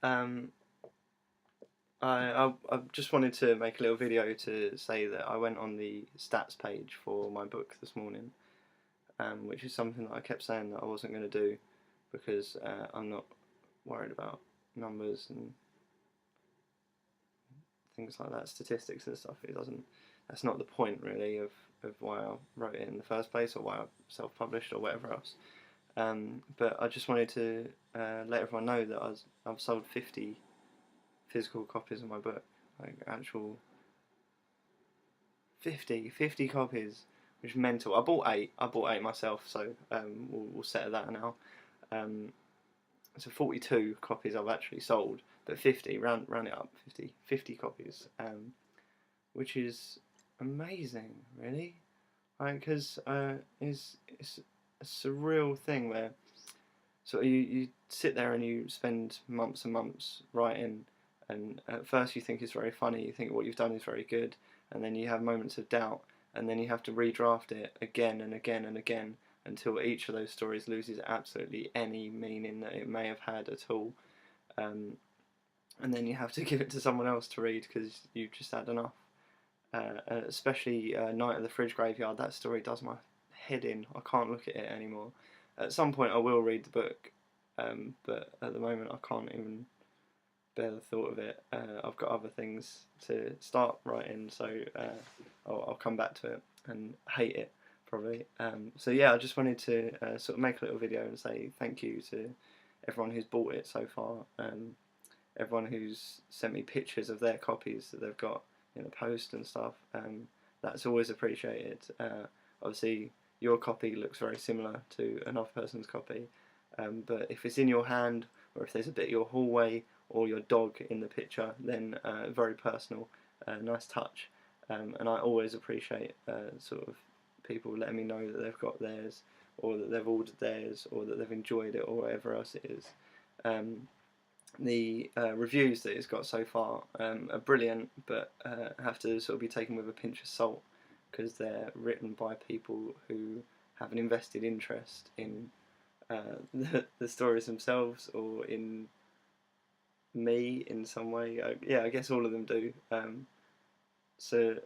Um, I just wanted to make a little video to say that I went on the stats page for my book this morning, which is something that I kept saying that I wasn't going to do because I'm not worried about numbers and things like that, statistics and stuff. It doesn't. That's not the point really of why I wrote it in the first place or why I self-published or whatever else. But I just wanted to let everyone know that I've sold 50 physical copies of my book, like actual 50 copies, which is mental. I bought eight myself, so we'll settle that now. Um, so 42 copies I've actually sold, but 50, round it up, 50 copies, which is amazing, really. Because it's a surreal thing where so you sit there and you spend months and months writing, and at first you think it's very funny, you think what you've done is very good, and then you have moments of doubt, and then you have to redraft it again and again and again until each of those stories loses absolutely any meaning that it may have had at all. Um, and then you have to give it to someone else to read because you've just had enough. Especially Night of the Fridge Graveyard, that story does my head in. I can't look at it anymore. At some point I will read the book, but at the moment I can't even bear the thought of it. I've got other things to start writing, so I'll come back to it and hate it probably. So yeah, I just wanted to sort of make a little video and say thank you to everyone who's bought it so far. Everyone who's sent me pictures of their copies that they've got in the post and stuff. That's always appreciated. Obviously, your copy looks very similar to another person's copy, but if it's in your hand or if there's a bit of your hallway or your dog in the picture, then very personal, nice touch. And I always appreciate sort of people letting me know that they've got theirs or that they've ordered theirs or that they've enjoyed it or whatever else it is. The reviews that it's got so far are brilliant, but have to sort of be taken with a pinch of salt because they're written by people who have an invested interest in the stories themselves or in me in some way. Yeah, I guess all of them do. So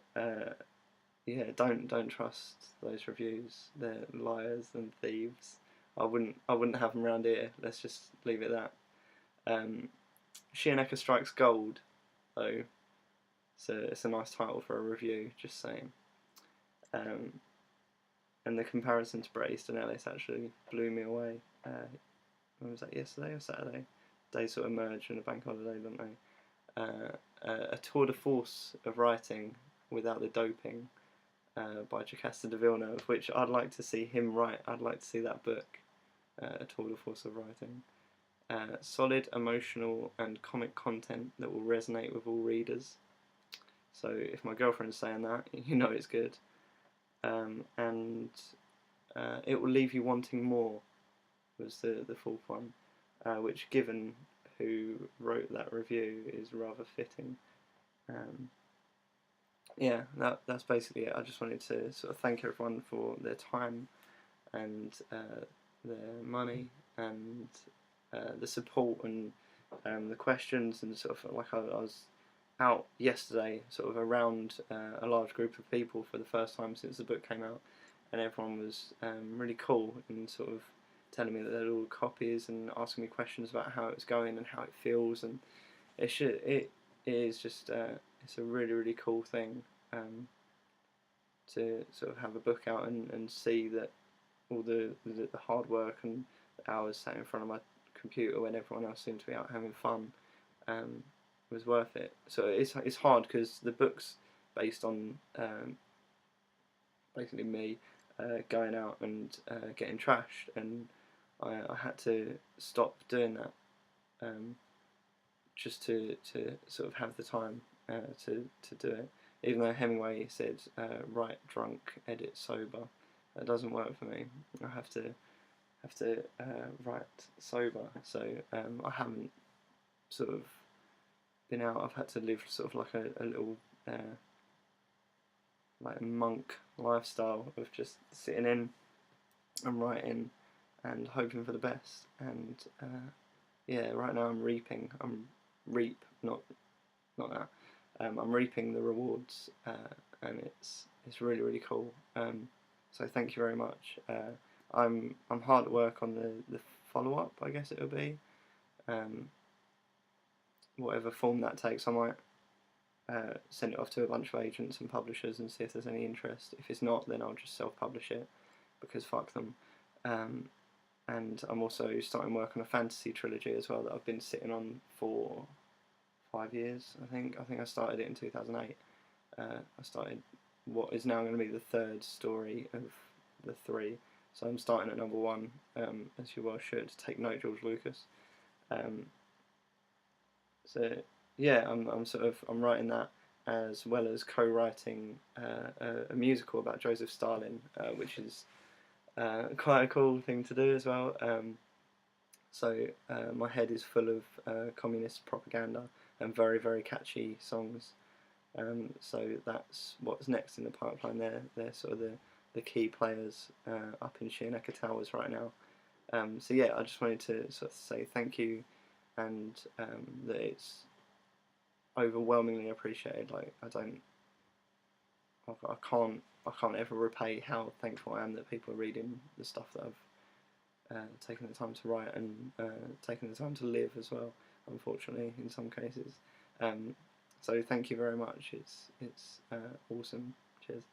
yeah, don't trust those reviews. They're liars and thieves. I wouldn't have them around here. Let's just leave it at that. Shioneka Strikes Gold, though, so it's a nice title for a review, just saying. Um, and the comparison to Bret Easton Ellis actually blew me away. When was that, yesterday or Saturday? They sort of merge in a bank holiday, don't they? A tour de force of writing without the doping by Jocasta de Villeneuve, which I'd like to see him write. I'd like to see that book, A Tour de Force of Writing. Solid, emotional, and comic content that will resonate with all readers. So if my girlfriend's saying that, you know it's good. And it will leave you wanting more, was the fourth one, which, given who wrote that review, is rather fitting. Yeah, that's basically it. I just wanted to sort of thank everyone for their time and their money and the support and the questions, and sort of like I was out yesterday sort of around a large group of people for the first time since the book came out, and everyone was really cool and sort of telling me that they had all copies and asking me questions about how it's going and how it feels, and it is just it's a really cool thing to sort of have a book out and see that all the hard work and the hours sat in front of my computer when everyone else seemed to be out having fun was worth it. So it's hard because the book's based on basically me going out and getting trashed, and I had to stop doing that just to sort of have the time to do it. Even though Hemingway said write drunk, edit sober, that doesn't work for me. I have to write sober. So I haven't sort of been out. I've had to live sort of like a little like monk lifestyle of just sitting in and writing and hoping for the best. And yeah, right now I'm reaping. Not that. I'm reaping the rewards, and it's really really cool. So thank you very much. I'm hard at work on the follow up. I guess it'll be, um, whatever form that takes. I might send it off to a bunch of agents and publishers and see if there's any interest. If it's not, then I'll just self publish it, because fuck them. Um, and I'm also starting work on a fantasy trilogy as well that I've been sitting on for 5 years. I think I started it in 2008. I started what is now going to be the third story of the three. So I'm starting at number one, as you well should. Take note, George Lucas. Um, so yeah, I'm writing that, as well as co-writing a musical about Joseph Stalin, which is quite a cool thing to do as well. So my head is full of communist propaganda and very very catchy songs. So that's what's next in the pipeline. They're sort of the key players up in Shioneka Towers right now. So yeah, I just wanted to sort of say thank you, and that it's overwhelmingly appreciated. Like I can't ever repay how thankful I am that people are reading the stuff that I've taken the time to write, and taken the time to live as well. Unfortunately, in some cases. So thank you very much. It's awesome. Cheers.